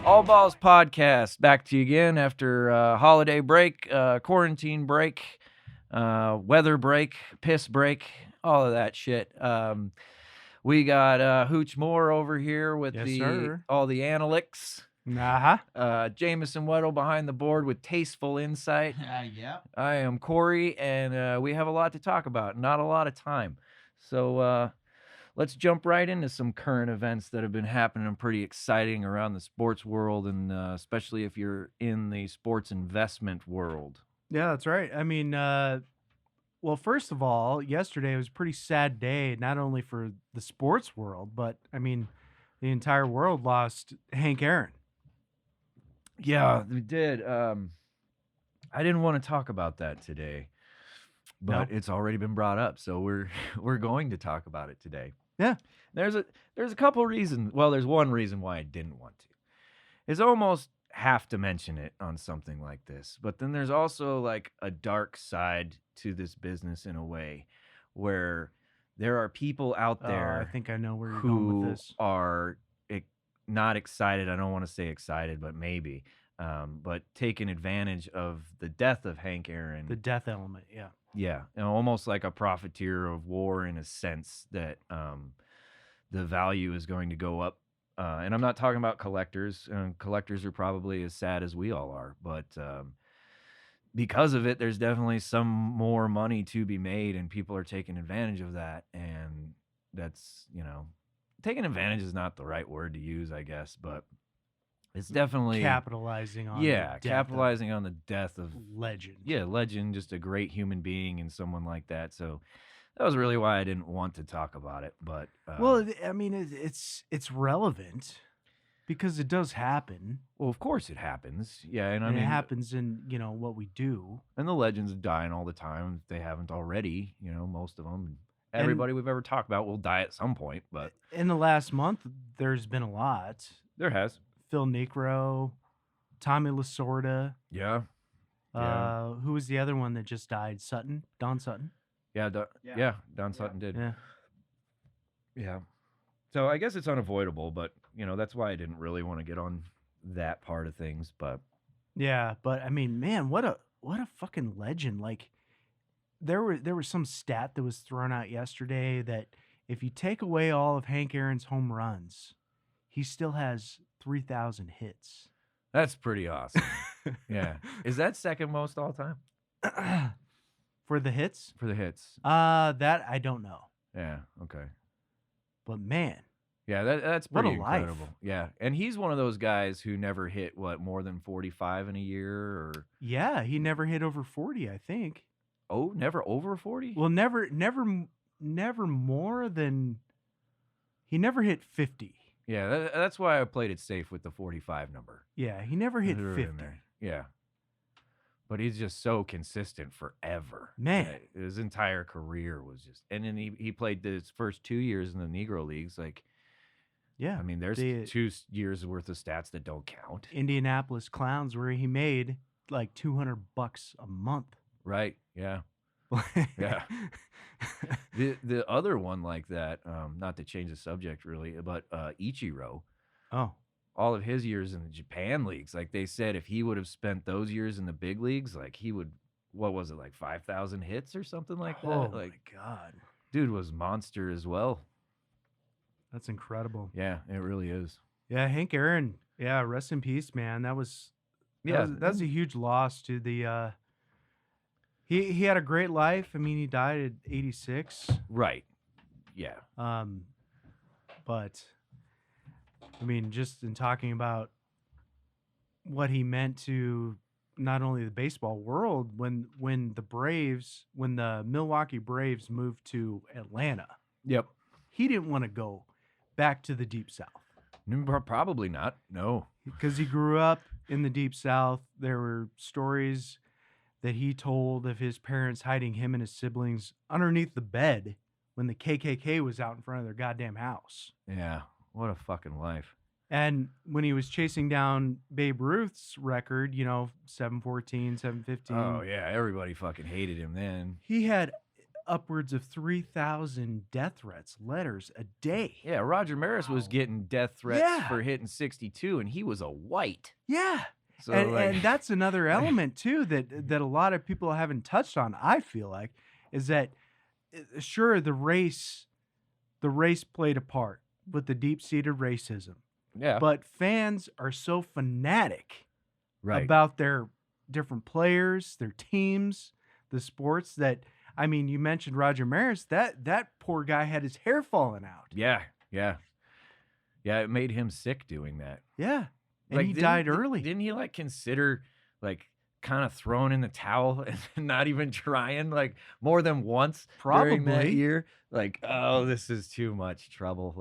AllBalls podcast, back to you again after holiday break, quarantine break, weather break, piss break, all of that shit. We got Hooch Moore over here with all the analytics. Jameson Weddle behind the board with tasteful insight. Yeah. I am Corey, and we have a lot to talk about, not a lot of time. So let's jump right into some current events that have been happening and pretty exciting around the sports world, and especially if you're in the sports investment world. Yeah, that's right. I mean, well, first of all, yesterday was a pretty sad day, not only for the sports world, but, I mean, the entire world lost Hank Aaron. Yeah, we did. I didn't want to talk about that today, but it's already been brought up, so we're going to talk about it today. Yeah. There's a couple reasons. Well, there's one reason why I didn't want to. It's almost have to mention it on something like this, but then there's also like a dark side to this business in a way where there are people out there I think I know where you're going with this. are not excited. I don't want to say excited, but maybe, but taking advantage of the death of Hank Aaron. The death element, yeah. Yeah, and almost like a profiteer of war in a sense that the value is going to go up. And I'm not talking about collectors. Collectors are probably as sad as we all are. But because of it, there's definitely some more money to be made, and people are taking advantage of that. And that's, taking advantage is not the right word to use, I guess, but it's definitely capitalizing on capitalizing on the death of legend. Yeah, legend, just a great human being and someone like that. So that was really why I didn't want to talk about it. But well, I mean, it's relevant because it does happen. Well, of course it happens. Yeah, and I mean it happens in what we do. And the legends are dying all the time. If they haven't already, most of them. Everybody we've ever talked about will die at some point. But in the last month, there's been a lot. There has. Phil Necro, Tommy Lasorda. Yeah. Who was the other one that just died? Don Sutton. Yeah, Don Sutton did. Yeah. So I guess it's unavoidable, but that's why I didn't really want to get on that part of things. But yeah, but I mean, man, what a fucking legend! Like there was some stat that was thrown out yesterday that if you take away all of Hank Aaron's home runs, he still has 3,000 hits. That's pretty awesome. Yeah. Is that second most all time? For the hits? For the hits. That I don't know. Yeah, okay. But man. Yeah, that's pretty incredible. Life. Yeah. And he's one of those guys who never hit more than 45 in a year or yeah, he never hit over 40, I think. Oh, never over 40? Well, never more than he never hit 50. Yeah, that's why I played it safe with the 45 number. Yeah, he never hit 50. Yeah. But he's just so consistent forever. Man. Yeah, his entire career was just... And then he played his first 2 years in the Negro Leagues. Like, yeah. I mean, there's 2 years worth of stats that don't count. Indianapolis Clowns, where he made like $200 a month. Right, yeah. Yeah. The other one like that, not to change the subject really, but Ichiro. Oh. All of his years in the Japan leagues, like they said, if he would have spent those years in the big leagues, like he would, what was it, like 5,000 hits or something like that? Oh, like, my God. Dude was monster as well. That's incredible. Yeah, it really is. Yeah, Hank Aaron. Yeah, rest in peace, man. That was a huge loss to the he had a great life. I mean, he died at 86. Right. Yeah. But I mean, just in talking about what he meant to not only the baseball world when the Milwaukee Braves moved to Atlanta. Yep. He didn't want to go back to the Deep South. Probably not. No. Because he grew up in the Deep South. There were stories that he told of his parents hiding him and his siblings underneath the bed when the KKK was out in front of their goddamn house. Yeah. What a fucking life. And when he was chasing down Babe Ruth's record, 714, 715. Oh, yeah. Everybody fucking hated him then. He had upwards of 3,000 death threats, letters a day. Yeah, Roger Maris was getting death threats for hitting 62, and he was a white. Yeah. So, and that's another element, too, that a lot of people haven't touched on, I feel like, is that, sure, the race played a part with the deep-seated racism. Yeah. But fans are so fanatic about their different players, their teams, the sports that, I mean, you mentioned Roger Maris. That poor guy had his hair falling out. Yeah. It made him sick doing that. Yeah, and he died early. Didn't he consider kind of throwing in the towel and not even trying more than once during that year? Oh, this is too much trouble.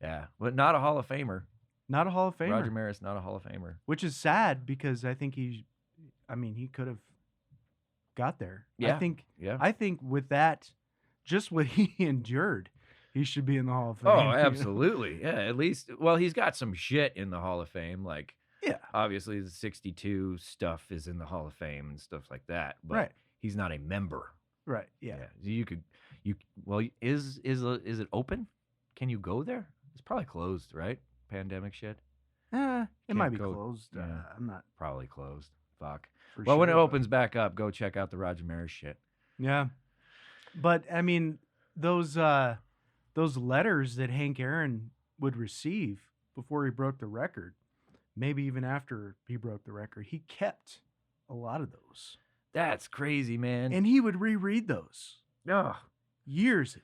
Yeah, but not a Hall of Famer. Not a Hall of Famer. Roger Maris, not a Hall of Famer. Which is sad because I think he could have got there. Yeah. I think with that, just what he endured, he should be in the Hall of Fame. Oh, absolutely. Yeah, at least, well, he's got some shit in the Hall of Fame. Obviously the 62 stuff is in the Hall of Fame and stuff like that. But he's not a member. Right. Yeah. Is it open? Can you go there? It's probably closed, right? Pandemic shit. It might be closed. I'm not probably closed. Fuck. Well, when it opens back up, go check out the Roger Maris shit. Yeah, but I mean those letters that Hank Aaron would receive before he broke the record, maybe even after he broke the record, he kept a lot of those. That's crazy, man. And he would reread those. Oh, years.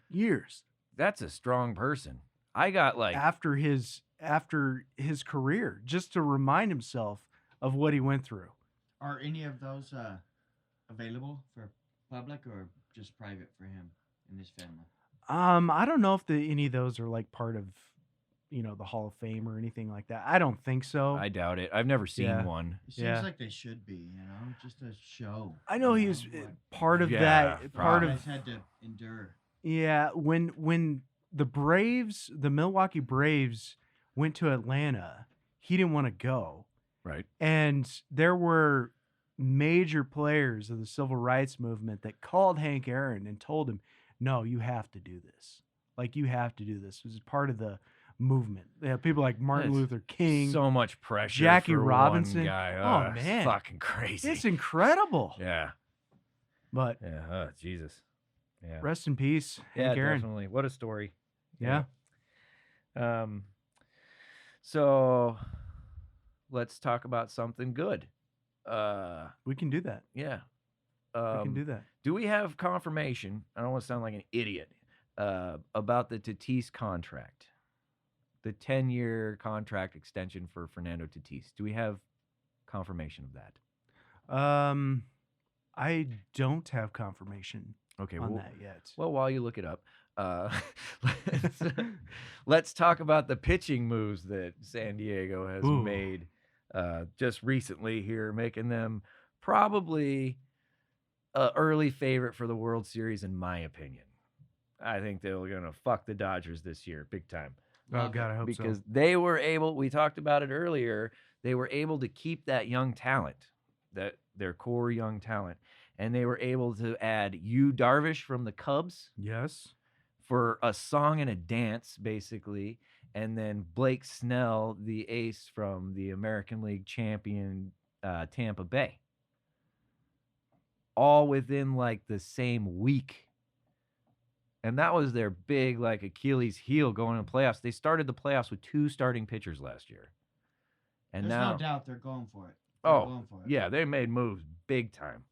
That's a strong person. I got after his career, just to remind himself of what he went through. Are any of those available for public or just private for him and his family? I don't know if any of those are part of, the Hall of Fame or anything like that. I don't think so. I doubt it. I've never seen one. It seems like they should be, just a show. I know he was part of that. Part of had to endure. Yeah, when the Milwaukee Braves went to Atlanta, he didn't want to go. Right. And there were major players of the civil rights movement that called Hank Aaron and told him, no, you have to do this. You have to do this. This is part of the movement. People like Martin Luther King. So much pressure. Jackie for Robinson. One guy. Oh, man. It's fucking crazy. It's incredible. Yeah. But. Yeah. Oh, Jesus. Yeah. Rest in peace, yeah, Hank Aaron. Definitely. What a story. Yeah. So let's talk about something good. We can do that. Yeah. We can do that. Do we have confirmation? I don't want to sound like an idiot about the Tatis contract, the 10-year contract extension for Fernando Tatis. Do we have confirmation of that? I don't have confirmation. Okay, on that yet. Well, while you look it up, let's talk about the pitching moves that San Diego has made just recently here, making them probably an early favorite for the World Series, in my opinion. I think they're going to fuck the Dodgers this year, big time. Oh, God, I hope so. Because they were able, we talked about it earlier, they were able to keep that young talent, their core young talent. And they were able to add Yu Darvish from the Cubs. Yes. For a song and a dance, basically. And then Blake Snell, the ace from the American League champion Tampa Bay. All within the same week. And that was their big Achilles heel going into playoffs. They started the playoffs with 2 starting pitchers last year. And There's now, no doubt they're going for it. Yeah, they made moves big time.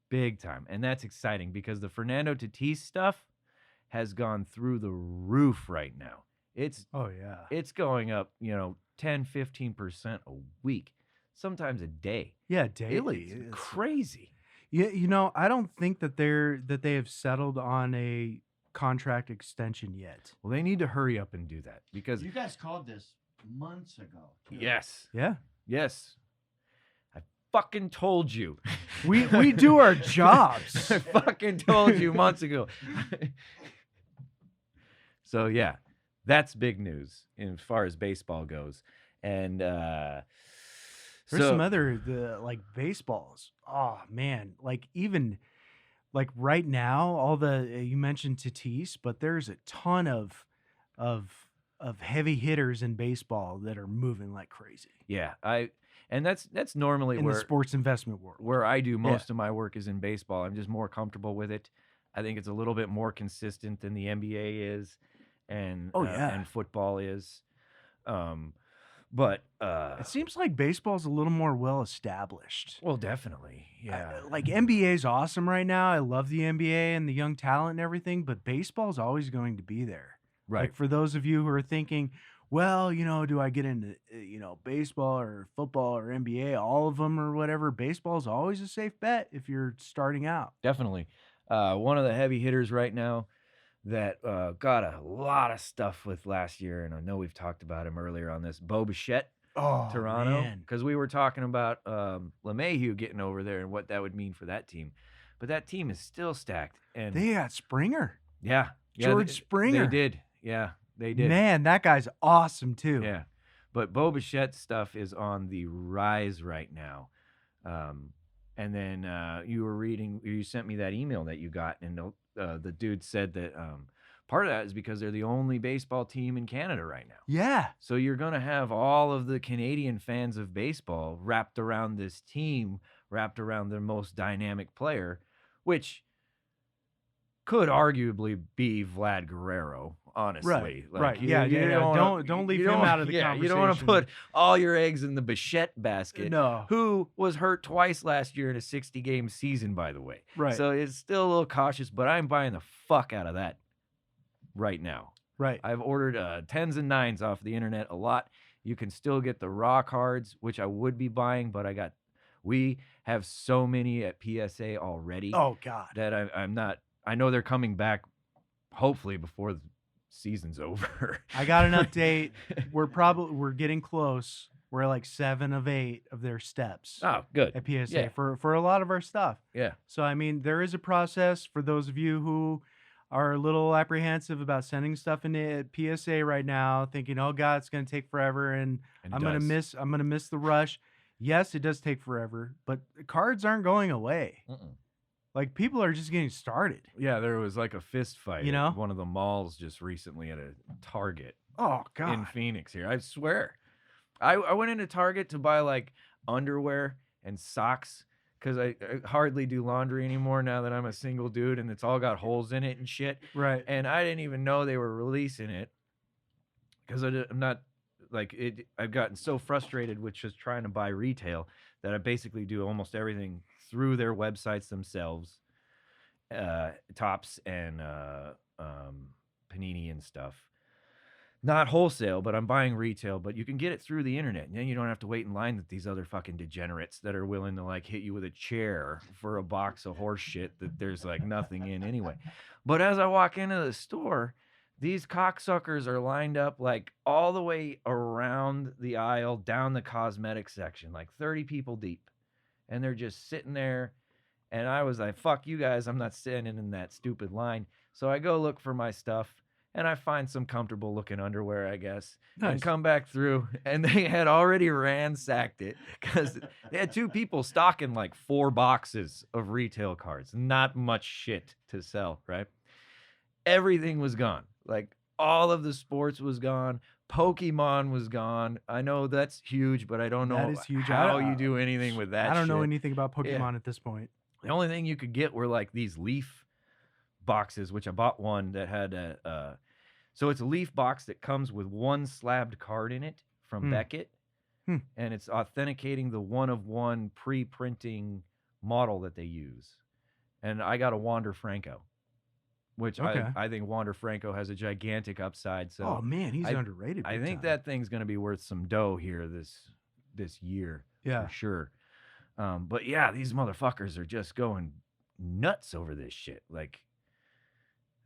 Big time. And that's exciting because the Fernando Tatis stuff has gone through the roof right now. It's going up, 10-15% a week, sometimes a day. Yeah, daily. It's crazy. Yeah, I don't think that they have settled on a contract extension yet. Well, they need to hurry up and do that because you guys called this months ago. Too. Yes. Yeah. Yes. I fucking told you. We do our jobs. I fucking told you months ago. So yeah, that's big news as far as baseball goes. And There's some so other like baseballs. Oh man, like even like right now, all the you mentioned Tatis, but there's a ton of of heavy hitters in baseball that are moving like crazy yeah, and that's normally in the sports investment world. where I do Yeah. most of my work is in baseball. I'm just more comfortable with it. I think it's a little bit more consistent than the NBA is, Oh yeah. and football is. Um, but It seems like baseball's a little more well established. well, definitely, yeah, Like NBA's awesome right now. I love the NBA and the young talent and everything, but baseball's always going to be there. right. Like for those of you who are thinking, well, do I get into baseball or football or NBA, all of them or whatever? Baseball's always a safe bet if you're starting out. Definitely. One of the heavy hitters right now that got a lot of stuff with last year, and I know we've talked about him earlier on this, Bo Bichette, Oh Toronto, man. because we were talking about LeMahieu getting over there and what that would mean for that team. But that team is still stacked. And They got Springer. yeah, George they Springer. did. Yeah, they did. Man, that guy's awesome too. Yeah. But Bo Bichette's stuff is on the rise right now. And then you sent me that email that you got, and the dude said that part of that is because they're the only baseball team in Canada right now. Yeah. So you're going to have all of the Canadian fans of baseball wrapped around this team, wrapped around their most dynamic player, which could arguably be Vlad Guerrero, honestly. Right. you- Yeah, you yeah, yeah. wanna- Don't leave you him don't- out of the yeah, you don't want to conversation. put all your eggs in the Bichette basket, No. who was hurt twice last year in a 60-game season, by the way. Right. So it's still a little cautious, but I'm buying the fuck out of that right now. Right. I've ordered 10s and 9s off the internet a lot. You can still get the raw cards, which I would be buying, but we have so many at PSA already Oh God. that I'm not. I know they're coming back, hopefully before the season's over. I got an update. We're getting close. We're like 7 of 8 of their steps Oh, good. at PSA Yeah. for a lot of our stuff. Yeah. So I mean, there is a process for those of you who are a little apprehensive about sending stuff into PSA right now, thinking, "Oh God, it's going to take forever," and And it I'm gonna does. miss the rush. Yes, it does take forever, but cards aren't going away. Mm-mm. Like people are just getting started. Yeah, there was like a fist fight You at know? one of the malls just recently at a Target Oh God. in Phoenix here. I swear. I went into Target to buy like underwear and socks because I hardly do laundry anymore now that I'm a single dude and it's all got holes in it and shit. Right. And I didn't even know they were releasing it because I'm not like it. I've gotten so frustrated with just trying to buy retail that I basically do almost everything through their websites themselves, Tops and Panini and stuff. Not wholesale, but I'm buying retail, but you can get it through the internet. And then you don't have to wait in line with these other fucking degenerates that are willing to like hit you with a chair for a box of horse shit that there's like nothing in anyway. But as I walk into the store, these cocksuckers are lined up like all the way around the aisle down the cosmetic section, like 30 people deep. And they're just sitting there. And I was like, fuck you guys, I'm not standing in that stupid line. So I go look for my stuff. And I find some comfortable looking underwear, I guess, Nice. and come back through. And they had already ransacked it because they had 2 people stocking like 4 boxes of retail cards. Not much shit to sell, right? Everything was gone. Like all of the sports was gone. Pokemon was gone. I know that's huge, but I don't know That is huge. how you do anything with that I don't know shit. anything about Pokemon Yeah. at this point. The only thing you could get were like these leaf boxes, which I bought one that had a so it's a leaf box that comes with 1 slabbed card in it from Beckett, and it's authenticating the 1-of-1 pre-printing model that they use. And I got a Wander Franco, which Okay. I think Wander Franco has a gigantic upside. So Oh man, he's I- underrated. I big think time. that thing's going to be worth some dough here this year. Yeah. For sure. But yeah, these motherfuckers are just going nuts over this shit. Like,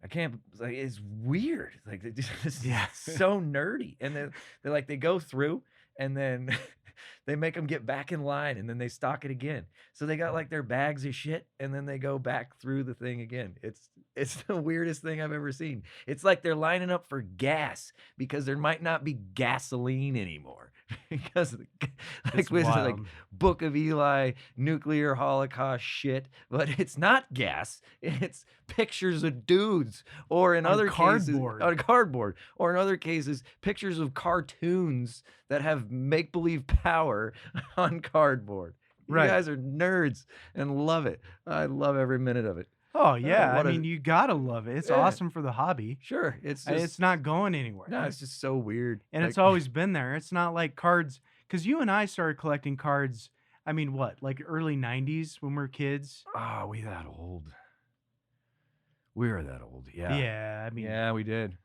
I can't, like, it's weird. Like, it's Yeah. so nerdy. And they're like, they go through and then They make them get back in line, and then they stock it again. So they got like their bags of shit, and then they go back through the thing again. It's the weirdest thing I've ever seen. It's like they're lining up for gas because there might not be gasoline anymore. Because It's with like wild. Book of Eli nuclear holocaust shit, but it's not gas. It's pictures of dudes, or in On other cardboard. cases on cardboard, or in other cases pictures of cartoons that have make believe power on cardboard. You Right. guys are nerds and love it. I love every minute of it. Oh yeah, I what a- mean you gotta love it. It's Yeah. awesome for the hobby. Sure, it's just It's not going anywhere. no, it's just so weird. And it's Like, always been there. It's not like cards, because you and I started collecting cards. I mean, what, like early '90s when we were kids? we that old. We were that old. Yeah. Yeah, I mean, Yeah, we did.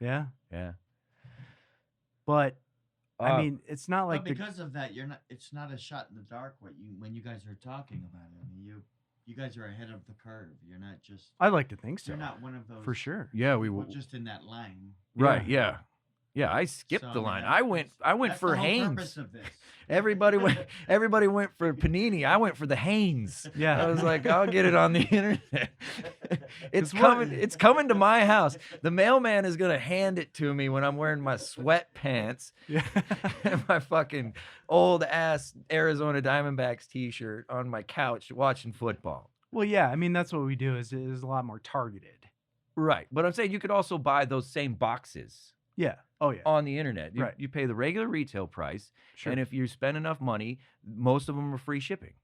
yeah. Yeah. But I Uh, mean, it's not like But because of that, you're not. It's not a shot in the dark. When you guys are talking about it, I mean, you guys are ahead of the curve. You're not just. I like to think so, You're not one of those. for sure. yeah, we people were just in that line. right. Yeah. Yeah, I skipped So, the I mean, line. that's- I went that's for the whole Hanes. purpose of this. Everybody went for Panini. I went for the Hanes. Yeah. I was like, I'll get it on the internet. It's 'Cause what- coming. It's coming to my house. The mailman is gonna hand it to me when I'm wearing my sweatpants Yeah. and my fucking old ass Arizona Diamondbacks T-shirt on my couch watching football. Well, yeah. I mean, that's what we do. Is a lot more targeted. Right, but I'm saying you could also buy those same boxes Yeah. Oh yeah. on the internet. Right. You pay the regular retail price. Sure. And if you spend enough money, most of them are free shipping.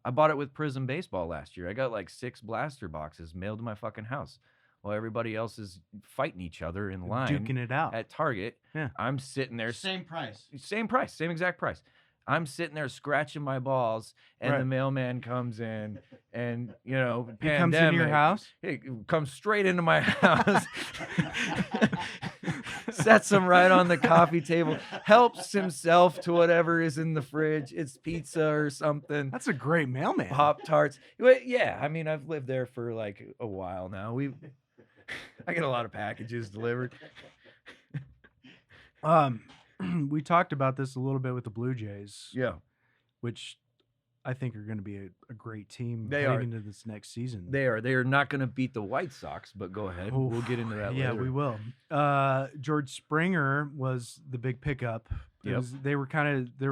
I bought it with Prism Baseball last year. I got like 6 blaster boxes mailed to my fucking house while everybody else is fighting each other in line Duking it out. at Target. Yeah. I'm sitting there, Same price. same price, same exact price. I'm sitting there scratching my balls, and the Right. mailman comes in, and He comes into your pandemic, house. He comes straight into my house, sets them right on the coffee table, helps himself to whatever is in the fridge. It's pizza or something, That's a great mailman. Pop Tarts. Yeah, I mean, I've lived there for like a while now. I get a lot of packages delivered. We talked about this a little bit with the Blue Jays, Yeah, which I think are going to be a great team They heading are. into this next season. they are. They are not going to beat the White Sox, but go ahead. We'll Oof. get into that Yeah, later. we will. George Springer was the big pickup. Yep. There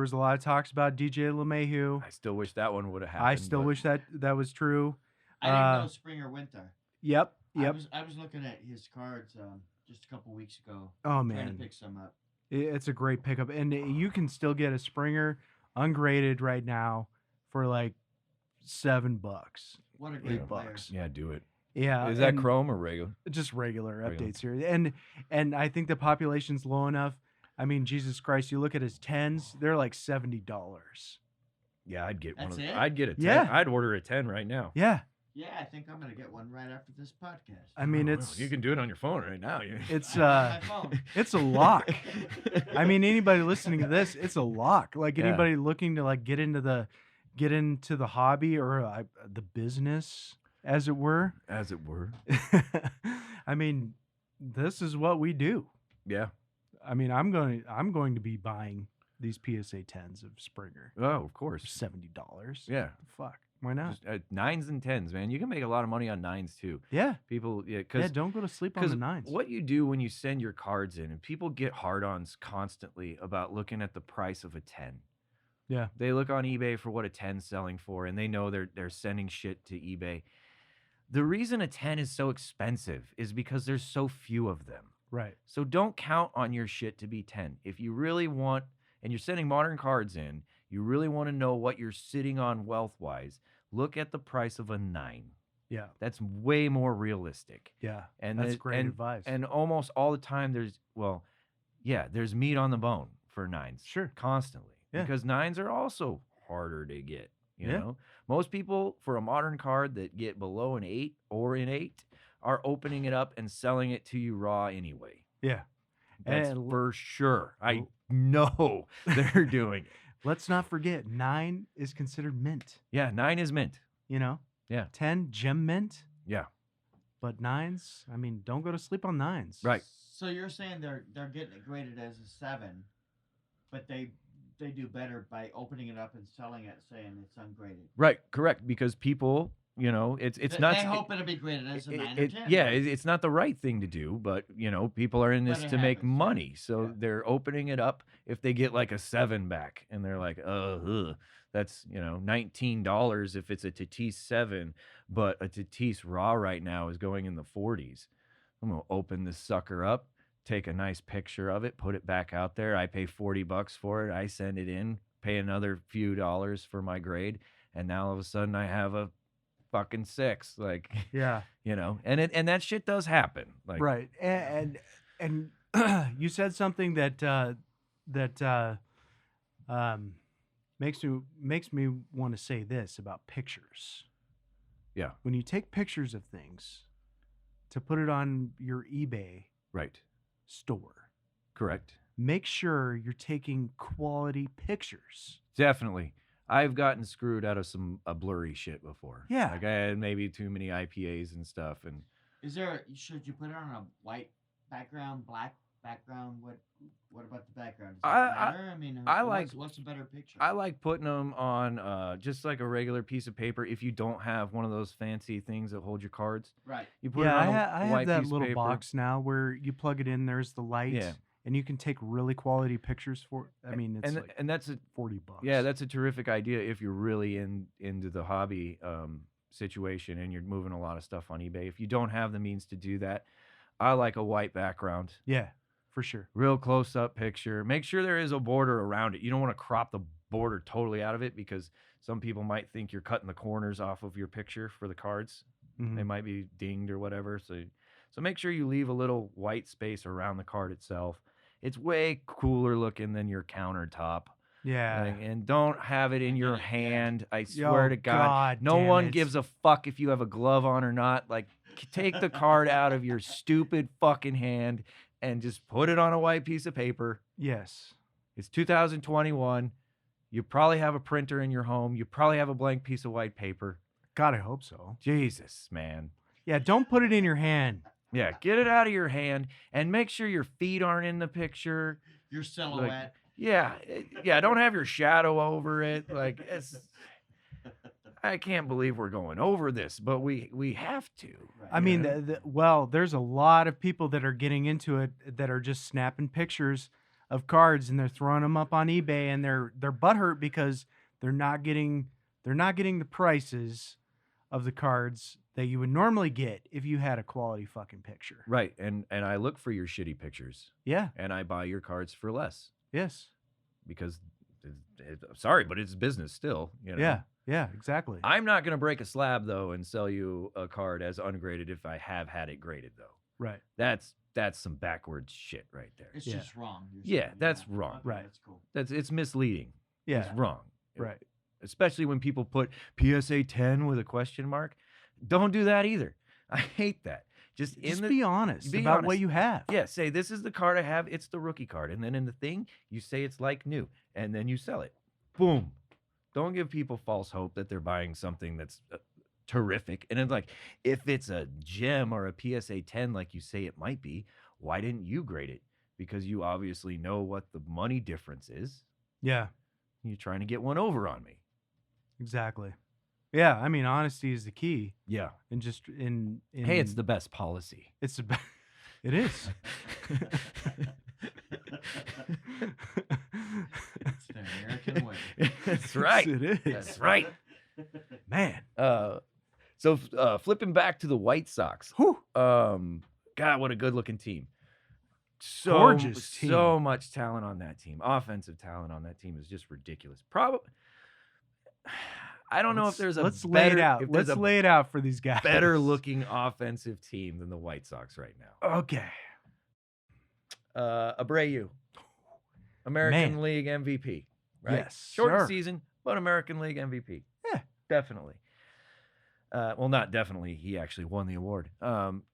was a lot of talks about DJ LeMahieu. I still wish that one would have happened. I still but- wish that was true. I didn't Uh, know Springer went there. Yep. I was looking at his cards just a couple weeks ago. Oh Trying man, to pick some up. it's a great pickup, and you can still get a Springer ungraded right now for like $7. What a great player. $8. Yeah, do it. Yeah. Is that and chrome or regular? just regular Regular. updates here, and I think the population's low enough. I mean, Jesus Christ, you look at his 10s; they're like $70. Yeah, I'd get one. That's Of, it? I'd get a 10. Yeah. I'd order a 10 right now. Yeah, Yeah, I think I'm gonna get one right after this podcast. I mean Oh, it's you can do it on your phone right now. it's My phone. it's a lock. I mean, anybody listening to this, it's a lock. Like Yeah. anybody looking to like get into the hobby or the business, as it were. as it were. I mean, this is what we do. Yeah. I mean, I'm going to be buying these PSA 10s of Springer Oh, of for course. $70. Yeah. Fuck, why not? Just, 9s and 10s, man. You can make a lot of money on 9s too. Yeah, People, yeah, yeah. because Don't go to sleep on the nines. what you do when you send your cards in, and people get hard-ons constantly about looking at the price of a 10. Yeah. They look on eBay for what a 10's selling for, and they know they're sending shit to eBay. The reason a 10 is so expensive is because there's so few of them. Right. So don't count on your shit to be 10. If you really want, and you're sending modern cards in, you really want to know what you're sitting on wealth-wise, look at the price of a 9. Yeah. That's way more realistic. Yeah. And That's it- great and, advice. And almost all the time there's meat on the bone for 9s. Sure. Constantly. Yeah. Because 9s are also harder to get. You Yeah. know? Most people for a modern card that get below an 8 or an 8 are opening it up and selling it to you raw anyway. Yeah. That's And for sure. I l- know they're doing it. Let's not forget 9 is considered mint. Yeah, 9 is mint. You know. Yeah. 10 gem mint, Yeah. but 9s. I mean, don't go to sleep on 9s. Right. So you're saying they're getting it graded as a 7, but they they do better by opening it up and selling it, saying it's ungraded. Right, correct. Because people, it's not. They hope it'll be graded as a 9 or 10. Yeah, it's not the right thing to do, but people are in this But it to make happens, yeah, money, so yeah. they're opening it up. If they get like a 7 back, and they're like, that's $19 if it's a Tatis 7, but a Tatis raw right now is going in the 40s. I'm gonna open this sucker up, take a nice picture of it, put it back out there. I pay $40 for it. I send it in, pay another few dollars for my grade, and now all of a sudden I have a fucking 6. Like, Yeah. and that shit does happen. Like, Right. And you said something that makes me want to say this about pictures. Yeah. When you take pictures of things to put it on your eBay Right. store, Correct. make sure you're taking quality pictures. Definitely. I've gotten screwed out of some blurry shit before. Yeah. Like I had maybe too many IPAs and stuff, and should you put it on a white background, black background? What about the background? Does that matter? I mean, what's a better picture? I like putting them on just like a regular piece of paper. If you don't have one of those fancy things that hold your cards, Right. you put it on I a have white that piece of little paper. box now where you plug it in. There's the light, Yeah. and you can take really quality pictures for. I mean, it's and that's a $40. Yeah, that's a terrific idea if you're really into the hobby situation and you're moving a lot of stuff on eBay. If you don't have the means to do that, I like a white background. Yeah, for sure. Real close up picture. Make sure there is a border around it. You don't want to crop the border totally out of it because some people might think you're cutting the corners off of your picture for the cards. Mhm. They might be dinged or whatever. So make sure you leave a little white space around the card itself. It's way cooler looking than your countertop. Yeah. And don't have it in your hand. I swear to God. God No damn one it. gives a fuck if you have a glove on or not. Like, take the card out of your stupid fucking hand and just put it on a white piece of paper. Yes. It's 2021. You probably have a printer in your home. You probably have a blank piece of white paper. God, I hope so. Jesus, man. Yeah, don't put it in your hand. Yeah, get it out of your hand and make sure your feet aren't in the picture. Your silhouette. Yeah, don't have your shadow over it. Like, I can't believe we're going over this, but we have to. Right. I mean, well, there's a lot of people that are getting into it that are just snapping pictures of cards and they're throwing them up on eBay and they're butthurt because they're not getting the prices of the cards that you would normally get if you had a quality fucking picture. Right, and I look for your shitty pictures. Yeah. And I buy your cards for less. Yes. Because, sorry, but it's business still. Yeah, exactly. I'm not going to break a slab, though, and sell you a card as ungraded if I have had it graded, though. Right. That's some backwards shit right there. It's just wrong. That's wrong. Okay, Right. That's cool. It's misleading. Yeah. It's wrong. Right. Especially when people put PSA 10 with a question mark. Don't do that either. I hate that. Just be honest about what you have. Yeah, say this is the card I have. It's the rookie card. And then in the thing, you say it's like new. And then you sell it. Boom. Don't give people false hope that they're buying something that's terrific. And it's like, if it's a gem or a PSA 10 like you say it might be, why didn't you grade it? Because you obviously know what the money difference is. Yeah. You're trying to get one over on me. Exactly. Yeah, I mean, honesty is the key. Yeah. And just in Hey, it's the best policy. It's the best. It is. It's the American way. That's right. Yes, it is. That's right. Man. So flipping back to the White Sox. Whew. God, what a good looking team. Gorgeous team. So much talent on that team. Offensive talent on that team is just ridiculous. I don't know if there's a let's lay it out. Let's lay it out for these guys. Better looking offensive team than the White Sox right now. Okay. Abreu, American League MVP. Right? Yes, Short sir. season, but American League MVP. Yeah. Definitely. Well, not definitely. He actually won the award.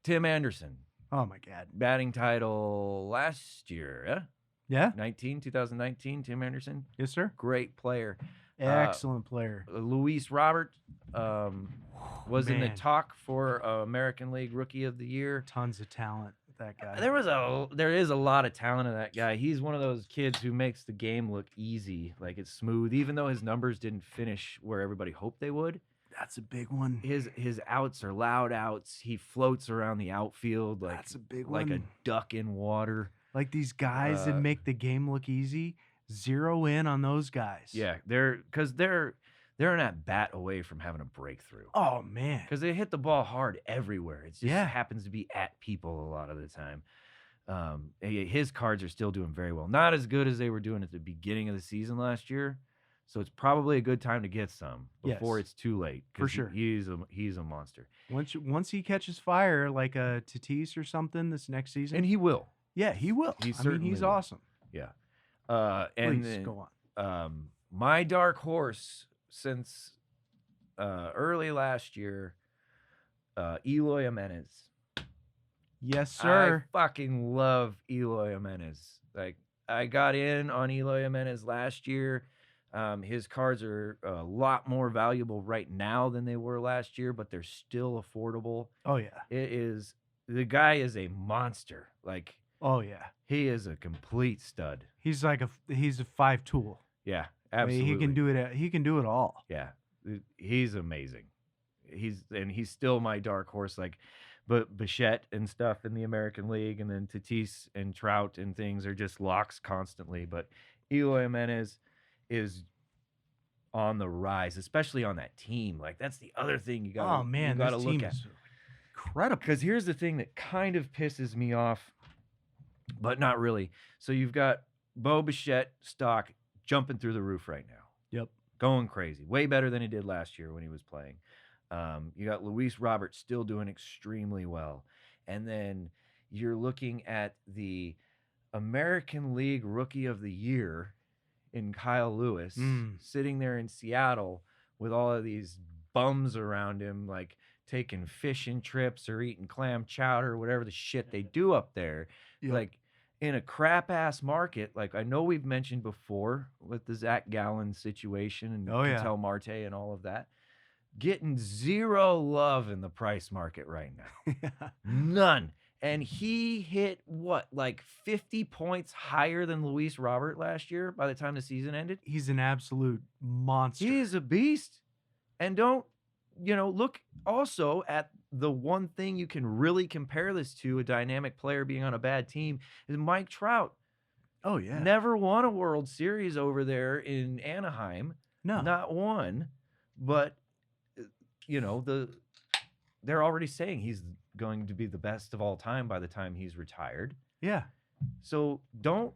Tim Anderson. Oh my God. Batting title last year. Yeah. 2019. Tim Anderson. Yes, sir. Great player. Excellent player. Luis Robert was in the Man. talk for American League Rookie of the Year. Tons of talent. that guy. There is a lot of talent in that guy. He's one of those kids who makes the game look easy, like it's smooth, even though his numbers didn't finish where everybody hoped they would. That's a big one. His outs are loud outs. He floats around the outfield like That's a big like one. a duck in water. Like these guys that make the game look easy, zero in on those guys. Yeah, they're an at bat away from having a breakthrough. Oh man, because they hit the ball hard everywhere. It just happens to be at people a lot of the time. His Cards are still doing very well. Not as good as they were doing at the beginning of the season last year. So it's probably a good time to get some before it's too late. For sure. He's a monster. Once he catches fire like a Tatis or something this next season. And he will. Yeah, he will. He's awesome. Yeah. Please go on. My dark horse since early last year, Eloy Jimenez. Yes, sir. I fucking love Eloy Jimenez. Like, I got in on Eloy Jimenez last year. His cards are a lot more valuable right now than they were last year, but they're still affordable. Oh yeah. The guy is a monster. Like, oh yeah. He is a complete stud. He's a 5 tool. Yeah, absolutely. I mean, he can do it all. Yeah. He's amazing. He's still my dark horse, like, but Bichette and stuff in the American League, and then Tatis and Trout and things are just locks constantly. But Eloy Jimenez is on the rise, especially on that team. Like, that's the other thing you got. Oh man, you got to this look team at. is incredible. Because here's the thing that kind of pisses me off, but not really. So you've got Bo Bichette stock jumping through the roof right now. Yep, going crazy, way better than he did last year when he was playing. You got Luis Robert still doing extremely well, and then you're looking at the American League Rookie of the Year in Kyle Lewis sitting there in Seattle with all of these bums around him, like taking fishing trips or eating clam chowder, whatever the shit they do up there. Yep. Like, in a crap ass market, like I know we've mentioned before with the Zach Gallen situation and Ketel Marte and all of that, getting zero love in the price market right now. None. And he hit like 50 points higher than Luis Robert last year by the time the season ended? He's an absolute monster. He is a beast. And don't, look also at the one thing you can really compare this to, a dynamic player being on a bad team, is Mike Trout. Oh, yeah. Never won a World Series over there in Anaheim. No. Not one. But, they're already saying he's going to be the best of all time by the time he's retired. Yeah. So don't.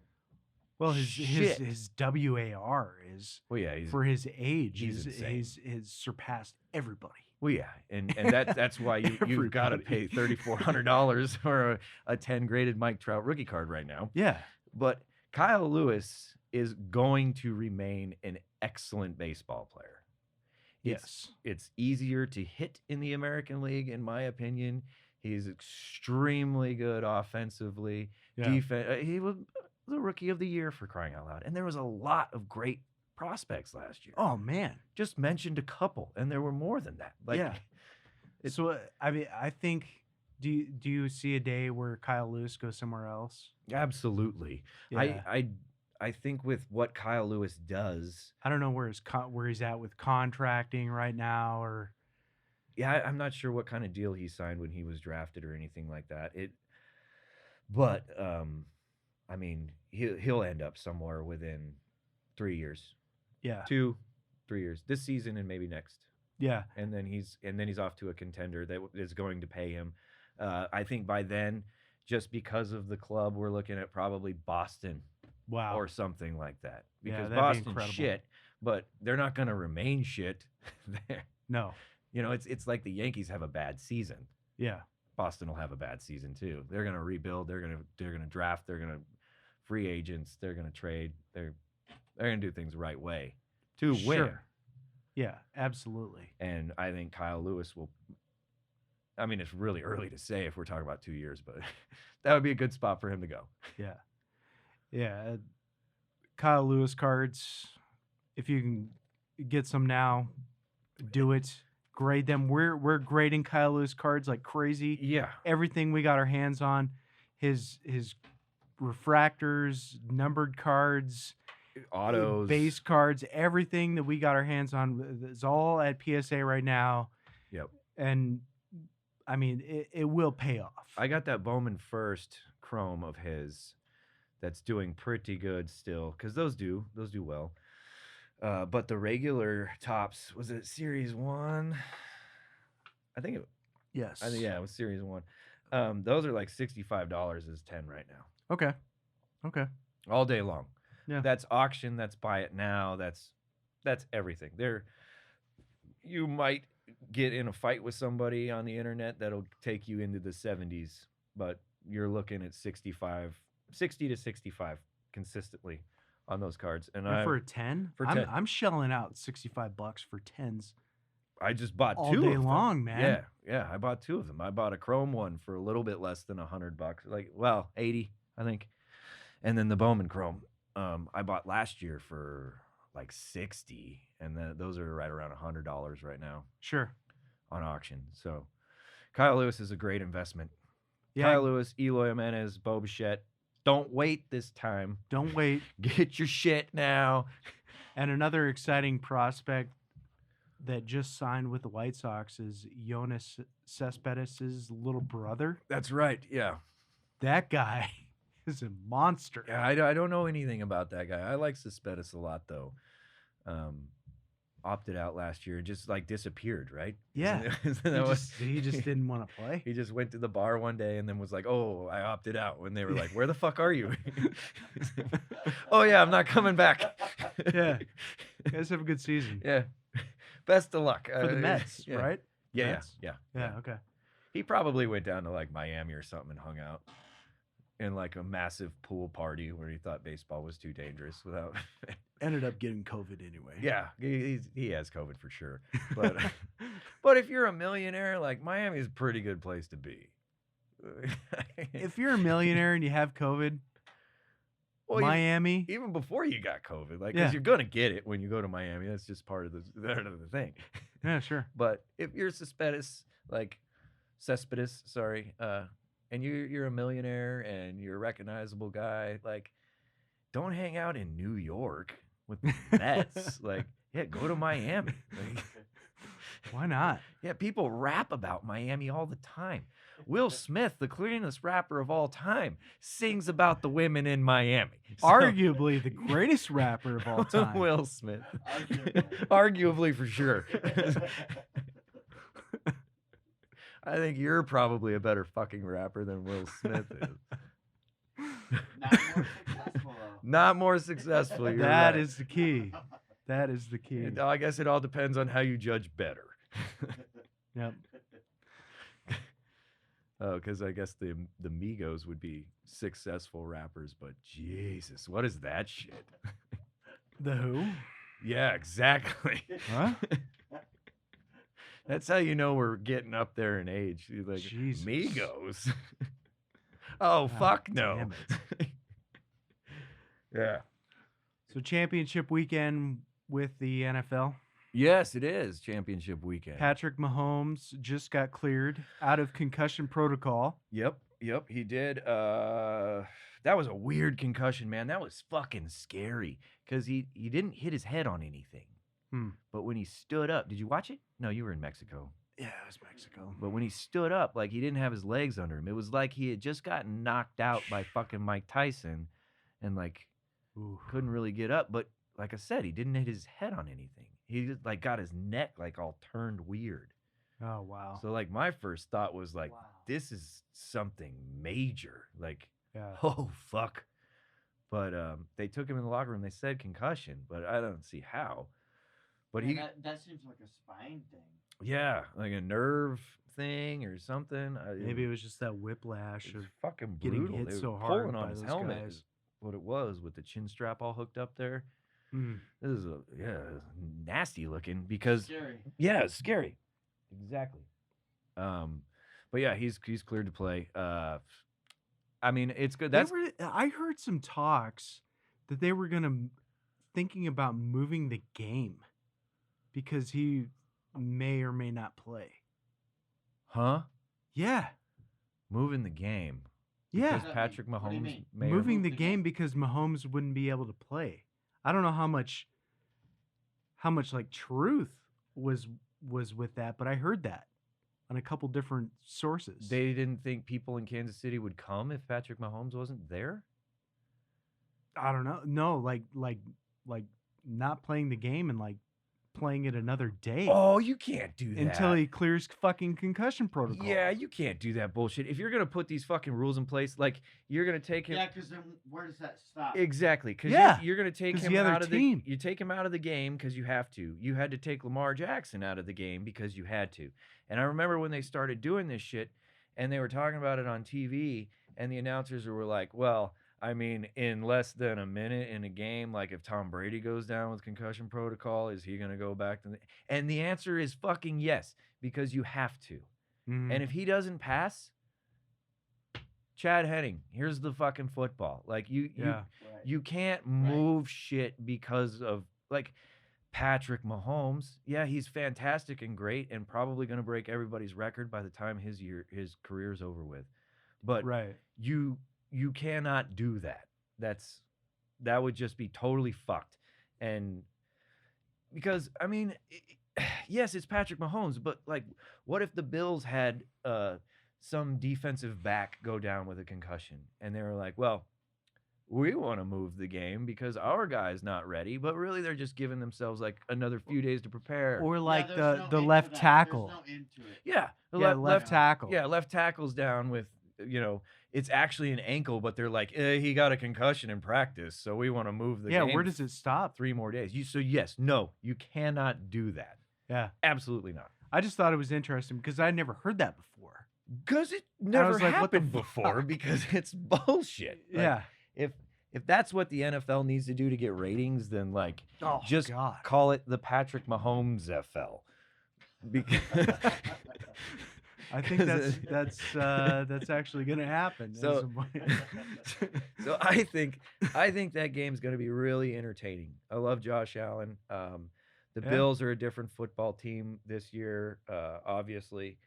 Well, his WAR is, he's, for his age, he's surpassed everybody. Well, yeah, and that's why you've got to pay $3,400 for a 10 graded Mike Trout rookie card right now. Yeah. But Kyle Lewis is going to remain an excellent baseball player. It's easier to hit in the American League, in my opinion. He's extremely good offensively. Yeah. Defense. He was the Rookie of the Year, for crying out loud. And there was a lot of great prospects last year. Oh, man. Just mentioned a couple, and there were more than that. So, I mean, I think, do you see a day where Kyle Lewis goes somewhere else? Absolutely. Yeah. I think with what Kyle Lewis does, I don't know where he's at with contracting right now, or I'm not sure what kind of deal he signed when he was drafted or anything like that. But I mean, he'll end up somewhere within 3 years. Yeah. 2-3 years. This season and maybe next. Yeah. And then he's off to a contender that is going to pay him. I think by then, just because of the club, we're looking at probably Boston. Wow. Or something like that. Because Boston's shit, but they're not going to remain shit there. No. It's like the Yankees have a bad season. Yeah. Boston will have a bad season too. They're going to rebuild. They're going to draft. They're going to free agents. They're going to trade. They're going to do things the right way to win. Yeah, absolutely. And I think Kyle Lewis will. I mean, it's really early to say if we're talking about 2 years, but that would be a good spot for him to go. Yeah. Yeah. Kyle Lewis cards, if you can get some now, do it. Grade them. We're grading Kyle Lewis cards like crazy. Yeah. Everything we got our hands on. his refractors, numbered cards, autos, base cards, everything that we got our hands on is all at PSA right now. Yep. And I mean, it will pay off. I got that Bowman First Chrome of his that's doing pretty good still, because those do well. But the regular tops, was it Series 1? I think it. Yes. Yeah, it was Series 1. Those are like $65 is 10 right now. Okay. All day long. Yeah. That's auction. That's buy it now. That's everything. You might get in a fight with somebody on the internet that'll take you into the 70s, but you're looking at 60 to 65 consistently on those cards. And for a 10, I'm shelling out $65 for 10s. I just bought all two day of them. long, man. Yeah. I bought two of them. I bought a chrome one for a little bit less than $100, like 80, I think, and then the Bowman Chrome. I bought last year for like 60, and those are right around $100 right now. Sure. On auction. So Kyle Lewis is a great investment. Yeah. Kyle Lewis, Eloy Jimenez, Bo Bichette. Don't wait this time. Don't wait. Get your shit now. And another exciting prospect that just signed with the White Sox is Yoenis Cespedes' little brother. That's right. Yeah. That guy is a monster. Yeah, I don't know anything about that guy. I like Cespedes a lot, though. Opted out last year and just like disappeared, right? Yeah. He just didn't want to play. He just went to the bar one day and then was like, "Oh, I opted out." When they were like, "Where the fuck are you?" "Oh yeah, I'm not coming back." Yeah. You guys have a good season. Yeah. Best of luck. For the Mets, yeah. right? Yeah, Mets? Yeah, okay. He probably went down to like Miami or something and hung out in like a massive pool party where he thought baseball was too dangerous without ended up getting COVID anyway. Yeah, he has COVID for sure. But but if you're a millionaire, like Miami's a pretty good place to be. If you're a millionaire and you have COVID, Miami, even before you got COVID, like because you're gonna get it when you go to Miami. That's just part of the thing. Yeah, sure. But if you're Cespedes, sorry, and you're a millionaire and you're a recognizable guy, like don't hang out in New York with the Mets. Go to Miami. Why not? Yeah, people rap about Miami all the time. Will Smith, the cleanest rapper of all time, sings about the women in Miami. Arguably the greatest rapper of all time. Will Smith. Arguably for sure. I think you're probably a better fucking rapper than Will Smith is. Not more successful. You're that right. is the key. That is the key. I guess it all depends on how you judge better. Yep. Oh, because I guess the Migos would be successful rappers, but Jesus, what is that shit? The Who? Yeah, exactly. Huh? That's how you know we're getting up there in age. You're like, Jesus. Migos. Oh, fuck no. Damn it. Yeah. So championship weekend with the NFL. Yes, it is championship weekend. Patrick Mahomes just got cleared out of concussion protocol. Yep, he did. That was a weird concussion, man. That was fucking scary because he didn't hit his head on anything. But when he stood up, did you watch it? No, you were in Mexico. Yeah, it was Mexico. But when he stood up, like he didn't have his legs under him. It was like he had just gotten knocked out by fucking Mike Tyson and couldn't really get up. But like I said, he didn't hit his head on anything. He just got his neck all turned weird. Oh, wow. So my first thought was this is something major. Yeah. Oh, fuck. But they took him in the locker room. They said concussion, but I don't see how. But that seems like a spine thing. Yeah, like a nerve thing or something. Maybe it was just that whiplash of fucking getting brutal. hit They so were hard pulling by on his those helmet. guys. Is what it was with the chin strap all hooked up there. This is nasty looking because Scary. Yeah, it's scary. Exactly. But yeah, he's cleared to play. I mean, it's good. I heard some talks that they were thinking about moving the game because he may or may not play. Huh? Yeah. Moving the game. Yeah. Because Patrick Mahomes moving the game because Mahomes wouldn't be able to play. I don't know how much like truth was with that, but I heard that on a couple different sources. They didn't think people in Kansas City would come if Patrick Mahomes wasn't there? I don't know. No, like not playing the game and like playing it another day. Oh, you can't do that. Until he clears fucking concussion protocol. Yeah, you can't do that bullshit. If you're going to put these fucking rules in place, like you're going to take him. Yeah, because then where does that stop? Exactly. Because you're going to take him out of team. You take him out of the game because you have to. You had to take Lamar Jackson out of the game because you had to. And I remember when they started doing this shit and they were talking about it on TV and the announcers were like, well, I mean, in less than a minute in a game, like if Tom Brady goes down with concussion protocol, is he going to go back to the... And the answer is fucking yes, because you have to. Mm-hmm. And if he doesn't pass, Chad Henning, here's the fucking football. Like you can't move shit because of like Patrick Mahomes. Yeah, he's fantastic and great and probably going to break everybody's record by the time his career's over with. But you cannot do that. That would just be totally fucked. And because I mean, yes, it's Patrick Mahomes, but like, what if the Bills had some defensive back go down with a concussion, and they were like, well, we want to move the game because our guy's not ready, but really they're just giving themselves like another few days to prepare. Or like the left tackle. There's no end to it. Yeah, left tackle. Yeah, left tackle's down with, it's actually an ankle, but they're like, he got a concussion in practice, so we want to move the game. Yeah, where does it stop? 3 more days. You cannot do that. Yeah. Absolutely not. I just thought it was interesting because I never heard that before. Because it never happened before because it's bullshit. Yeah. Like, if that's what the NFL needs to do to get ratings, then like just God. call it the Patrick Mahomes FL. Because I think that's actually going to happen. So I think that game's going to be really entertaining. I love Josh Allen. The Bills are a different football team this year, obviously.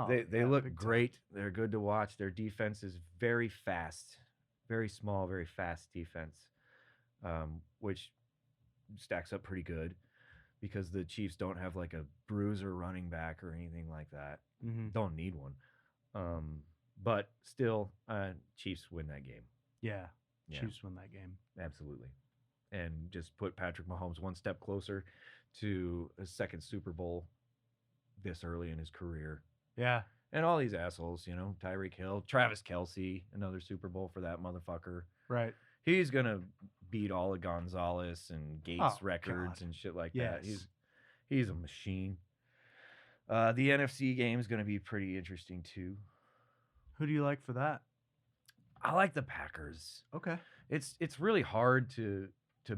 They look great. They're good to watch. Their defense is very fast, very small, very fast defense, which stacks up pretty good because the Chiefs don't have like a bruiser running back or anything like that. Mm-hmm. Don't need one. But still, Chiefs win that game. Yeah, Chiefs win that game. Absolutely. And just put Patrick Mahomes one step closer to a second Super Bowl this early in his career. Yeah. And all these assholes, Tyreek Hill, Travis Kelce, another Super Bowl for that motherfucker. Right. He's going to beat all of Gonzalez and Gates records and shit like that. He's a machine. The NFC game is going to be pretty interesting too. Who do you like for that? I like the Packers. Okay. It's really hard to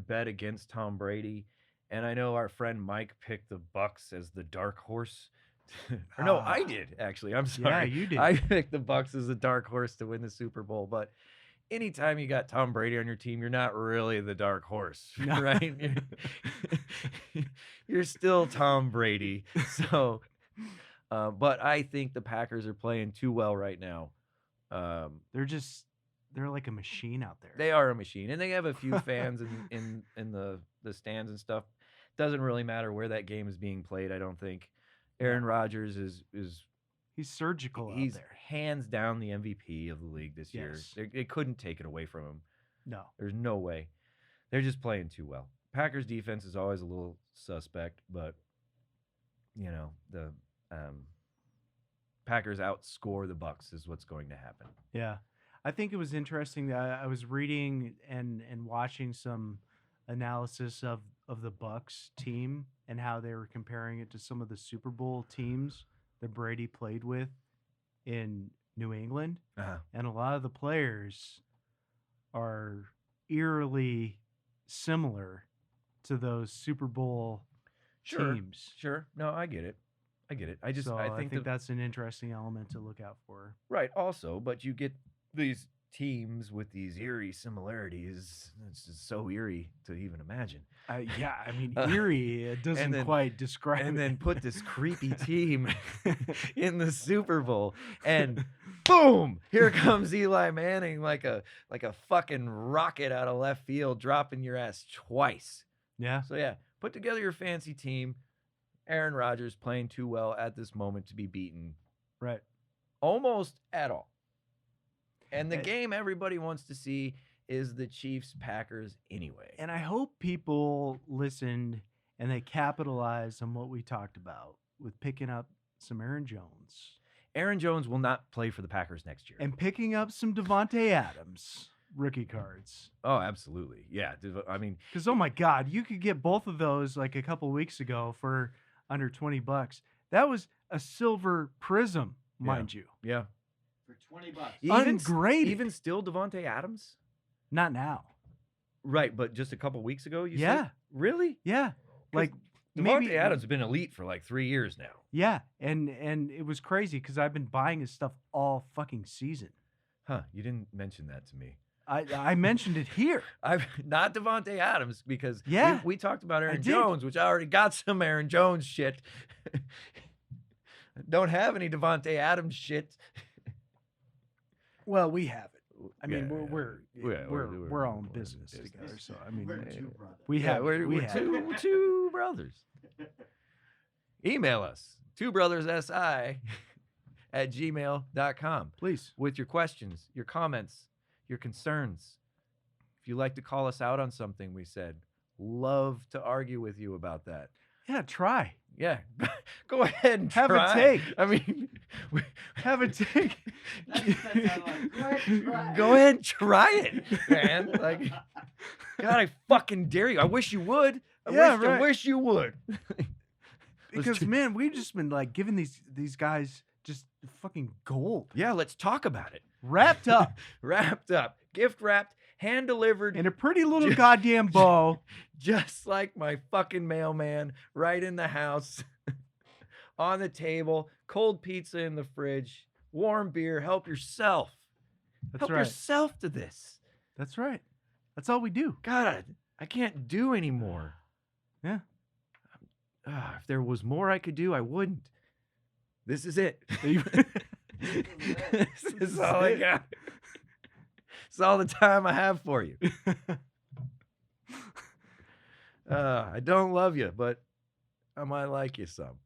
bet against Tom Brady, and I know our friend Mike picked the Bucks as the dark horse. Or no, I did actually. I'm sorry. Yeah, you did. I picked the Bucks as the dark horse to win the Super Bowl, but anytime you got Tom Brady on your team, you're not really the dark horse, right? You're still Tom Brady. So, but I think the Packers are playing too well right now. They're like a machine out there. They are a machine, and they have a few fans in the stands and stuff. Doesn't really matter where that game is being played. I don't think. Aaron Rodgers is he's surgical. He's out there. Hands down the MVP of the league this year. They couldn't take it away from him. No, there's no way. They're just playing too well. Packers defense is always a little suspect, but the Packers outscore the Bucks is what's going to happen. Yeah. I think it was interesting that I was reading and watching some analysis of the Bucks team and how they were comparing it to some of the Super Bowl teams that Brady played with in New England. Uh-huh. And a lot of the players are eerily similar to those Super Bowl teams. Sure. No, I get it. I think that's an interesting element to look out for. Right. Also, but you get these teams with these eerie similarities. It's just so eerie to even imagine. Yeah, I mean, eerie, it doesn't quite describe it. And then put this creepy team in the Super Bowl, and boom, here comes Eli Manning like a fucking rocket out of left field, dropping your ass twice. Yeah. So yeah, put together your fancy team. Aaron Rodgers playing too well at this moment to be beaten. Right. Almost at all. And the game everybody wants to see is the Chiefs-Packers anyway. And I hope people listened and they capitalized on what we talked about with picking up some Aaron Jones. Aaron Jones will not play for the Packers next year. And picking up some Devontae Adams rookie cards. Oh, absolutely. Yeah. I mean, because, oh my God, you could get both of those like a couple weeks ago for under $20. That was a silver prism, mind you. Yeah. For $20. Ungraded. Even still Devontae Adams? Not now. Right, but just a couple weeks ago, you said? said? Really? Yeah. Like Devontae Adams has been elite for like 3 years now. Yeah, and it was crazy because I've been buying his stuff all fucking season. Huh, you didn't mention that to me. I mentioned it here. Not Devontae Adams because we talked about Aaron Jones, which I already got some Aaron Jones shit. Don't have any Devontae Adams shit. Well, we have it. I mean, we're all in business together, so I mean, we're two brothers. We're two brothers. Email us twobrotherssi@gmail.com, please, with your questions, your comments, your concerns. If you'd like to call us out on something we said, love to argue with you about that. Yeah, try. Yeah, go ahead and have try. a take. I mean, have a take. Go ahead and try it, man. Like, God, I fucking dare you. I wish you would. I wish you would. Because man, we've just been like giving these guys just fucking gold. Yeah, let's talk about it. Wrapped up, gift wrapped, hand delivered in a pretty little goddamn bow. Just like my fucking mailman, right in the house, on the table, cold pizza in the fridge, warm beer. Help yourself. Help yourself to this. That's right. That's all we do. God, I can't do anymore. Yeah. If there was more I could do, I wouldn't. This is it. This is all I got. It's all the time I have for you. I don't love you, but I might like you some.